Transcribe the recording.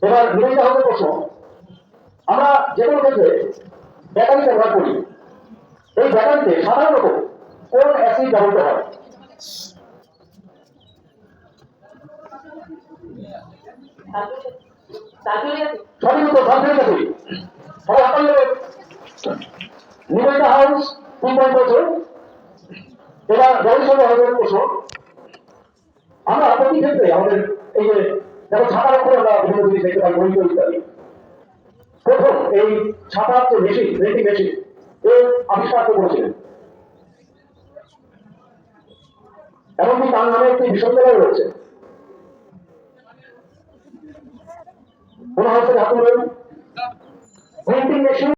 এবার বিরোধিতা হবে প্রশ্ন, আমরা যে কোনো ক্ষেত্রে ব্যাটারি ব্যবহার করি, এই ব্যাটারিতে সাধারণত কোন অ্যাসিড ব্যবহৃত হয়? সঠিক উত্তর সালফিউরিক অ্যাসিড। তাহলে আপনাদের নিবেদিতা হাউস 3 পয়েন্ট পেয়েছে। এবার গবেষণা হবে প্রশ্ন, আমরা প্রতি ক্ষেত্রে আমাদের এই যে দেখো ছাতার উপরে আমরা বিভিন্ন জিনিস দেখতে পাই, বই ইত্যাদি। প্রথম এই ছাতার যে মেশিন, প্রিন্টিং মেশিন, এর আবিষ্কার করেছিলেন। এমনকি তার নামে একটি বিশ্ববিদ্যালয় রয়েছে। মনে হচ্ছে প্রিন্টিং মেশিন